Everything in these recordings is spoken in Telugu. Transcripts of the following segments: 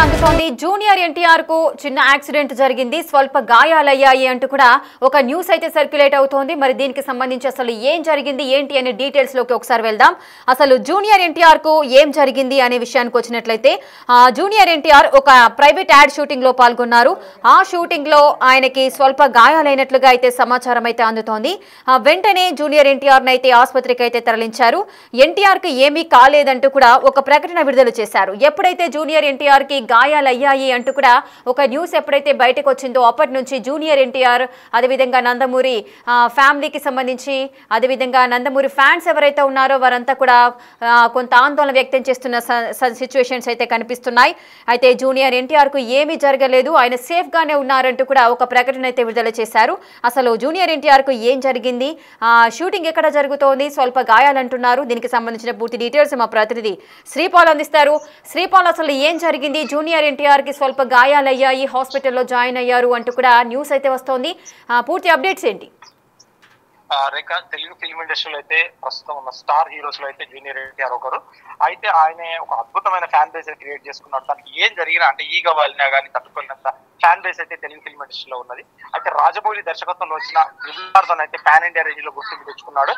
అందుతోంది. జూనియర్ ఎన్టీఆర్ కు చిన్న యాక్సిడెంట్ జరిగింది, స్వల్ప గాయాలయ్యాయి అంటూ కూడా ఒక న్యూస్ అయితే సర్క్యులేట్ అవుతోంది. మరి దీనికి సంబంధించి అసలు ఏం జరిగింది ఏంటి అనే డీటెయిల్స్ లోకి ఒకసారి వెళ్దాం. అసలు జూనియర్ ఎన్టీఆర్ కు ఏం జరిగింది అనే విషయానికి వచ్చినట్లయితే జూనియర్ ఎన్టీఆర్ ఒక ప్రైవేట్ యాడ్ షూటింగ్ లో పాల్గొన్నారు. ఆ షూటింగ్ లో ఆయనకి స్వల్ప గాయాలైనట్లుగా అయితే సమాచారం అయితే అందుతోంది. వెంటనే జూనియర్ ఎన్టీఆర్ అయితే ఆసుపత్రికి అయితే తరలించారు. ఎన్టీఆర్ కి ఏమీ కాలేదంటూ కూడా ఒక ప్రకటన విడుదల చేశారు. ఎప్పుడైతే జూనియర్ ఎన్టీఆర్ కి గాయాలయ్యాయి అంటూ కూడా ఒక న్యూస్ ఎప్పుడైతే బయటకు వచ్చిందో అప్పటి నుంచి జూనియర్ ఎన్టీఆర్ అదేవిధంగా నందమూరి ఫ్యామిలీకి సంబంధించి అదేవిధంగా నందమూరి ఫ్యాన్స్ ఎవరైతే ఉన్నారో వారంతా కూడా కొంత ఆందోళన వ్యక్తం చేస్తున్న సిచ్యువేషన్స్ అయితే కనిపిస్తున్నాయి. అయితే జూనియర్ ఎన్టీఆర్ కు ఏమీ జరగలేదు, ఆయన సేఫ్ గానే ఉన్నారంటూ కూడా ఒక ప్రకటన అయితే విడుదల చేశారు. అసలు జూనియర్ ఎన్టీఆర్ కు ఏం జరిగింది, షూటింగ్ ఎక్కడ జరుగుతోంది, స్వల్ప గాయాలంటున్నారు. దీనికి సంబంధించిన పూర్తి డీటెయిల్స్ మా ప్రతినిధి శ్రీపాల్ అందిస్తారు. శ్రీపాల్, అసలు ఏం జరిగింది? జూనియర్ ఎన్టీఆర్ కి స్వల్ప గాయాలయ్యాయి, హాస్పిటల్లో జాయిన్ అయ్యారు అంటూ కూడా న్యూస్ అయితే వస్తోంది. పూర్తి అప్డేట్స్ ఏంటి? రేఖ, తెలుగు ఫిల్మ్ ఇండస్ట్రీలో అయితే ప్రస్తుతం ఉన్న స్టార్ హీరోస్ లో అయితే జూనియర్ ఎన్టీఆర్ ఒకరు. అయితే ఆయన ఒక అద్భుతమైన ఫ్యాన్ బేస్ క్రియేట్ చేసుకున్నాడు. తనకి ఏం జరిగినా అంటే ఈగ వాలినా కానీ తట్టుకున్నంత ఫ్యాన్ బేస్ అయితే తెలుగు ఫిల్మ్ ఇండస్ట్రీలో ఉన్నది. అయితే రాజమౌళి దర్శకత్వంలో వచ్చిన రిజార్దన్ అయితే పాన్ ఇండియా రేంజ్ లో గుర్తింపు తెచ్చుకున్నాడు.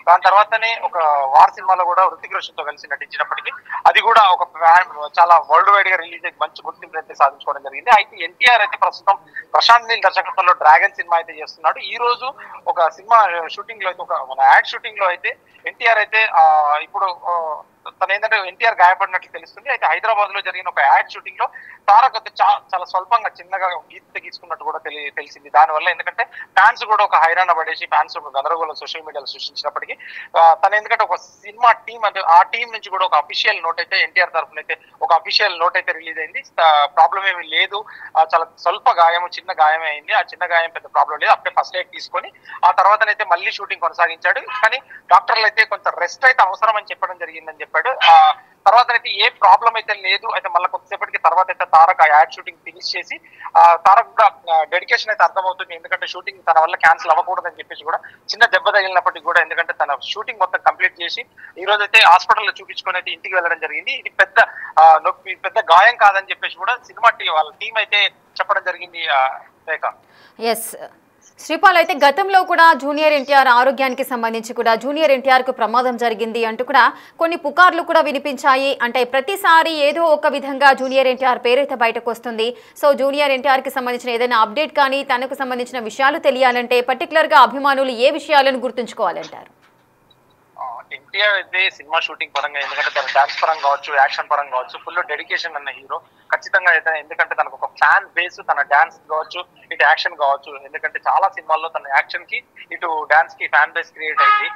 దాని తర్వాతనే ఒక వార్ సినిమాలో కూడా హృతిక్ రోషన్ తో కలిసి నటించినప్పటికీ అది కూడా ఒక చాలా వరల్డ్ వైడ్ గా రిలీజ్ అయ్యి మంచి గుర్తింపు అయితే సాధించుకోవడం జరిగింది. అయితే ఎన్టీఆర్ అయితే ప్రస్తుతం ప్రశాంత్ నీల్ దర్శకత్వంలో డ్రాగన్ సినిమా అయితే చేస్తున్నాడు. ఈ రోజు ఒక సినిమా షూటింగ్ లో అయితే ఒక మన యాడ్ షూటింగ్ లో అయితే ఎన్టీఆర్ అయితే ఇప్పుడు తను ఏంటంటే ఎన్టీఆర్ గాయపడినట్లు తెలుస్తుంది. అయితే హైదరాబాద్ లో జరిగిన ఒక యాడ్ షూటింగ్ లో తారక్ అయితే చాలా స్వల్పంగా చిన్నగా గీత గీసుకున్నట్టు కూడా తెలిసింది. దానివల్ల ఎందుకంటే ఫ్యాన్స్ కూడా ఒక హైరాణ పడేసి ఫ్యాన్స్ ఒక గందరగోళం సోషల్ మీడియాలో సృష్టించినప్పటికీ తను ఎందుకంటే ఒక సినిమా టీం అంటే ఆ టీం నుంచి కూడా ఒక అఫీషియల్ నోట్ అయితే ఎన్టీఆర్ తరఫున అయితే ఒక అఫీషియల్ నోట్ అయితే రిలీజ్ అయింది. ప్రాబ్లం ఏమీ లేదు, చాలా స్వల్ప గాయం, చిన్న గాయమే అయింది. ఆ చిన్న గాయం పెద్ద ప్రాబ్లం లేదు. అప్పుడే ఫస్ట్ ఎయిడ్ తీసుకొని ఆ తర్వాతనైతే మళ్ళీ షూటింగ్ కొనసాగించాడు. కానీ డాక్టర్లు అయితే కొంచెం రెస్ట్ అయితే అవసరం అని చెప్పడం జరిగిందని చెప్పాడు. తర్వాత అయితే ఏ ప్రాబ్లం అయితే లేదు. అయితే మళ్ళీ కొద్దిసేపటికి తర్వాత అయితే తారక్ ఆ యాడ్ షూటింగ్ ఫినిష్ చేసి తారక్ కూడా డెడికేషన్ అయితే అర్థమవుతుంది. ఎందుకంటే షూటింగ్ తన వల్ల క్యాన్సిల్ అవ్వకూడదని చెప్పేసి కూడా చిన్న దెబ్బ తగిలినప్పటికీ కూడా ఎందుకంటే తన షూటింగ్ మొత్తం కంప్లీట్ చేసి ఈ రోజు అయితే హాస్పిటల్లో చూపించుకొని అయితే ఇంటికి వెళ్ళడం జరిగింది. ఇది పెద్ద గాయం కాదని చెప్పేసి కూడా సినిమా వాళ్ళ టీం అయితే చెప్పడం జరిగింది. రేఖ, ఎస్ శ్రీపాల్, అయితే గతంలో కూడా జూనియర్ ఎన్టీఆర్ ఆరోగ్యానికి సంబంధించి కూడా జూనియర్ ఎన్టీఆర్ కు ప్రమాదం జరిగింది అంటూ కూడా కొన్ని పుకార్లు కూడా వినిపించాయి. అంటే ప్రతిసారి ఏదో ఒక విధంగా జూనియర్ ఎన్టీఆర్ పేరైతే బయటకు వస్తుంది. సో జూనియర్ ఎన్టీఆర్ కి సంబంధించిన ఏదైనా అప్డేట్ కానీ తనకు సంబంధించిన విషయాలు తెలియాలంటే పర్టికులర్ గా అభిమానులు ఏ విషయాలను గుర్తుంచుకోవాలంటారు? ఎన్టీఆర్ అయితే సినిమా షూటింగ్ పరంగా ఎందుకంటే తన డాన్స్ పరంగా కావచ్చు, యాక్షన్ పరంగా కావచ్చు, ఫుల్ డెడికేషన్ అన్న హీరో ఖచ్చితంగా అయితే. ఎందుకంటే తనకు ఒక ఫ్యాన్ బేస్, తన డాన్స్ కావచ్చు, ఇటు యాక్షన్ కావచ్చు. ఎందుకంటే చాలా సినిమాల్లో తన యాక్షన్ కి ఇటు డాన్స్ కి ఫ్యాన్ బేస్ క్రియేట్ అయింది.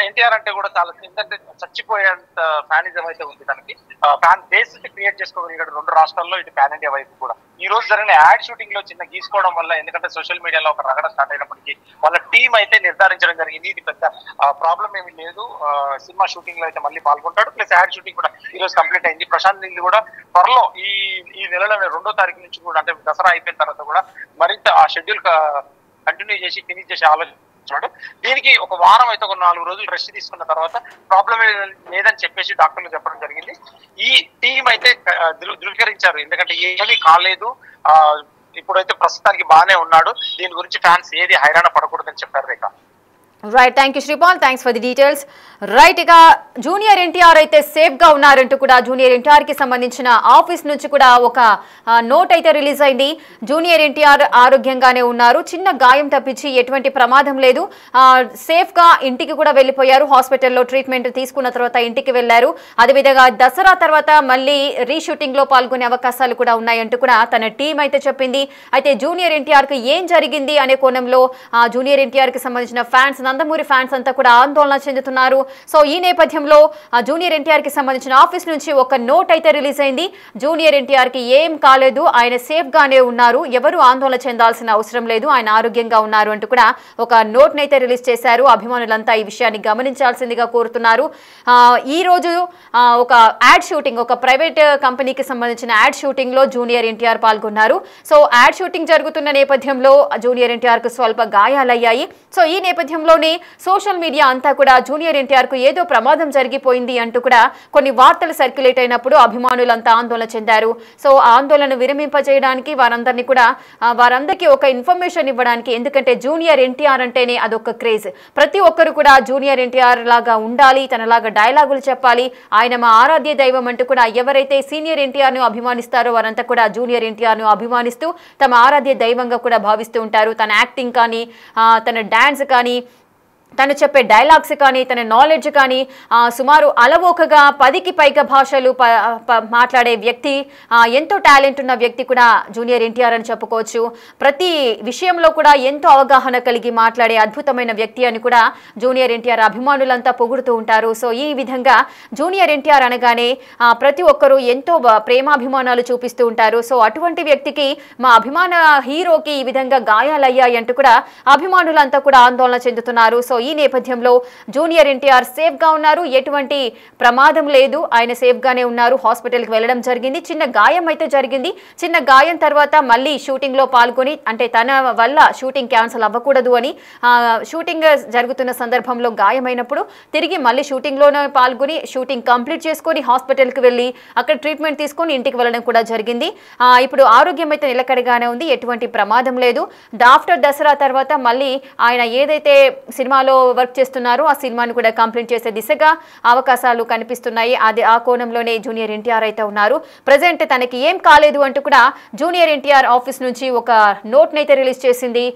ఎన్టీఆర్ అంటే కూడా చాలా ఏంటంటే చచ్చిపోయేంత ఫ్యానిజం అయితే ఉంది తనకి. ఫ్యాన్ బేస్ క్రియేట్ చేసుకోగలిగాడు 2 రాష్ట్రాల్లో, ఇటు పాన్ ఇండియా వైపు కూడా. ఈ రోజు జరిగిన యాడ్ షూటింగ్ లో చిన్న గీసుకోవడం వల్ల ఎందుకంటే సోషల్ మీడియాలో ఒక రగడ స్టార్ట్ అయినప్పటికీ వాళ్ళ టీం అయితే నిర్ధారించడం జరిగింది ఇది పెద్ద ప్రాబ్లం ఏమీ లేదు, సినిమా షూటింగ్ లో అయితే మళ్ళీ పాల్గొంటాడు. ప్లస్ యాడ్ షూటింగ్ కూడా ఈ రోజు కంప్లీట్ అయింది. ప్రశాంత్ నీల్ కూడా త్వరలో ఈ నెలలో 2వ తారీఖు నుంచి కూడా అంటే దసరా అయిపోయిన తర్వాత కూడా మరింత ఆ షెడ్యూల్ కంటిన్యూ చేసి ఫినిష్ చేసే ఆలోచన. దీనికి ఒక వారం అయితే ఒక 4 రోజులు రెస్ట్ తీసుకున్న తర్వాత ప్రాబ్లం లేదని చెప్పేసి డాక్టర్లు చెప్పడం జరిగింది. ఈ టీం అయితే ధృవీకరించారు ఎందుకంటే ఏమీ కాలేదు, ఇప్పుడైతే ప్రస్తుతానికి బాగానే ఉన్నాడు, దీని గురించి ఫ్యాన్స్ ఏది హైరాణ పడకూడదని చెప్పారు. Rekha, right, thank you Sripal, thanks for the details. Right, ఇక జూనియర్ ఎన్టీఆర్ అయితే సేఫ్ గా ఉన్నారంటూ కూడా జూనియర్ ఎన్టీఆర్ కి సంబంధించిన ఆఫీస్ నుంచి కూడా ఒక నోట్ అయితే రిలీజ్ అయింది. జూనియర్ ఎన్టీఆర్ ఆరోగ్యంగానే ఉన్నారు, చిన్న గాయం తప్పించి ఎటువంటి ప్రమాదం లేదు, సేఫ్ గా ఇంటికి కూడా వెళ్ళిపోయారు. హాస్పిటల్లో ట్రీట్మెంట్ తీసుకున్న తర్వాత ఇంటికి వెళ్లారు. అదేవిధంగా దసరా తర్వాత మళ్ళీ రీషూటింగ్ లో పాల్గొనే అవకాశాలు కూడా ఉన్నాయంటూ కూడా తన టీం అయితే చెప్పింది. అయితే జూనియర్ ఎన్టీఆర్ కు ఏం జరిగింది అనే కోణంలో జూనియర్ ఎన్టీఆర్ కి సంబంధించిన ఫ్యాన్స్, నందమూరి ఫ్యాన్స్ అంతా కూడా ఆందోళన చెందుతున్నారు. సో ఈ నేపథ్యంలో జూనియర్ ఎన్టీఆర్ కి సంబంధించిన ఆఫీస్ నుంచి ఒక నోట్ అయితే రిలీజ్ అయింది. జూనియర్ ఎన్టీఆర్ కి ఏం కాలేదు, ఆయన సేఫ్ గానే ఉన్నారు, ఎవరు ఆందోళన చెందాల్సిన అవసరం లేదు, ఆయన ఆరోగ్యంగా ఉన్నారు అంటూ కూడా ఒక నోట్ నైతే రిలీజ్ చేశారు. అభిమానులంతా ఈ విషయాన్ని గమనించాల్సిందిగా కోరుతున్నారు. ఈ రోజు ఒక యాడ్ షూటింగ్, ఒక ప్రైవేట్ కంపెనీకి సంబంధించిన యాడ్ షూటింగ్ లో జూనియర్ ఎన్టీఆర్ పాల్గొన్నారు. సో యాడ్ షూటింగ్ జరుగుతున్న నేపథ్యంలో జూనియర్ ఎన్టీఆర్ కు స్వల్ప గాయాలయ్యాయి. సో ఈ నేపథ్యంలో నేపథ్యంలోనే సోషల్ మీడియా అంతా కూడా జూనియర్ ఎన్టీఆర్ కు ఏదో ప్రమాదం జరిగిపోయింది అంటూ కూడా కొన్ని వార్తలు సర్క్యులేట్ అయినప్పుడు అభిమానులంతా ఆందోళన చెందారు. సో ఆందోళన విరమింపజేయడానికి వారందరికీ ఒక ఇన్ఫర్మేషన్ ఇవ్వడానికి, ఎందుకంటే జూనియర్ ఎన్టీఆర్ అంటేనే అదొక క్రేజ్. ప్రతి ఒక్కరు కూడా జూనియర్ ఎన్టీఆర్ లాగా ఉండాలి, తనలాగా డైలాగులు చెప్పాలి, ఆయన మా ఆరాధ్య దైవం అంటూ కూడా ఎవరైతే సీనియర్ ఎన్టీఆర్ ను అభిమానిస్తారో వారంతా కూడా జూనియర్ ఎన్టీఆర్ ను అభిమానిస్తూ తమ ఆరాధ్య దైవంగా కూడా భావిస్తూ ఉంటారు. తన యాక్టింగ్ కానీ, తన డాన్స్ కానీ, తను చెప్పే డైలాగ్స్ కానీ, తన నాలెడ్జ్ కానీ, సుమారు అలవోకగా 10కి పైగా భాషలు మాట్లాడే వ్యక్తి, ఎంతో టాలెంట్ ఉన్న వ్యక్తి కూడా జూనియర్ ఎన్టీఆర్ అని చెప్పుకోవచ్చు. ప్రతి విషయంలో కూడా ఎంతో అవగాహన కలిగి మాట్లాడే అద్భుతమైన వ్యక్తి అని కూడా జూనియర్ ఎన్టీఆర్ అభిమానులంతా పొగుడుతూ ఉంటారు. సో ఈ విధంగా జూనియర్ ఎన్టీఆర్ అనగానే ప్రతి ఒక్కరూ ఎంతో ప్రేమాభిమానాలు చూపిస్తూ ఉంటారు. సో అటువంటి వ్యక్తికి, మా అభిమాన హీరోకి ఈ విధంగా గాయాలయ్యాయి అంటూ కూడా అభిమానులంతా కూడా ఆందోళన చెందుతున్నారు. సో ఈ నేపథ్యంలో జూనియర్ ఎన్టీఆర్ సేఫ్ గా ఉన్నారు, ఎటువంటి ప్రమాదం లేదు, ఆయన సేఫ్ గానే ఉన్నారు. హాస్పిటల్ కి వెళ్ళడం జరిగింది. చిన్న గాయం అయితే జరిగింది. చిన్న గాయం తర్వాత మళ్ళీ షూటింగ్ లో పాల్గొని, అంటే తన వల్ల షూటింగ్ క్యాన్సిల్ అవ్వకూడదు అని, షూటింగ్ జరుగుతున్న సందర్భంలో గాయమైనప్పుడు తిరిగి మళ్ళీ షూటింగ్ లోనే పాల్గొని షూటింగ్ కంప్లీట్ చేసుకొని హాస్పిటల్ కి వెళ్ళి అక్కడ ట్రీట్మెంట్ తీసుకొని ఇంటికి వెళ్ళడం కూడా జరిగింది. ఇప్పుడు ఆరోగ్యం అయితే నిలకడగానే ఉంది, ఎటువంటి ప్రమాదం లేదు. ఆఫ్టర్ దసరా తర్వాత మళ్ళీ ఆయన ఏదైతే సినిమాలో వర్క్ చేస్తున్నారు ఆ సినిమాను కూడా కంప్లీట్ చేసే దిశగా అవకాశాలు కనిపిస్తున్నాయి. ఆ కోణంలోనే జూనియర్ ఎన్టీఆర్ అయితే ఉన్నారు. ప్రజెంట్ తనకి ఏం కాలేదు అంటూ కూడా జూనియర్ ఎన్టీఆర్ ఆఫీస్ నుంచి ఒక నోట్ నైతే రిలీజ్ చేసింది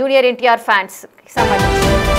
జూనియర్ ఎన్టీఆర్ ఫ్యాన్స్ సంబంధించి.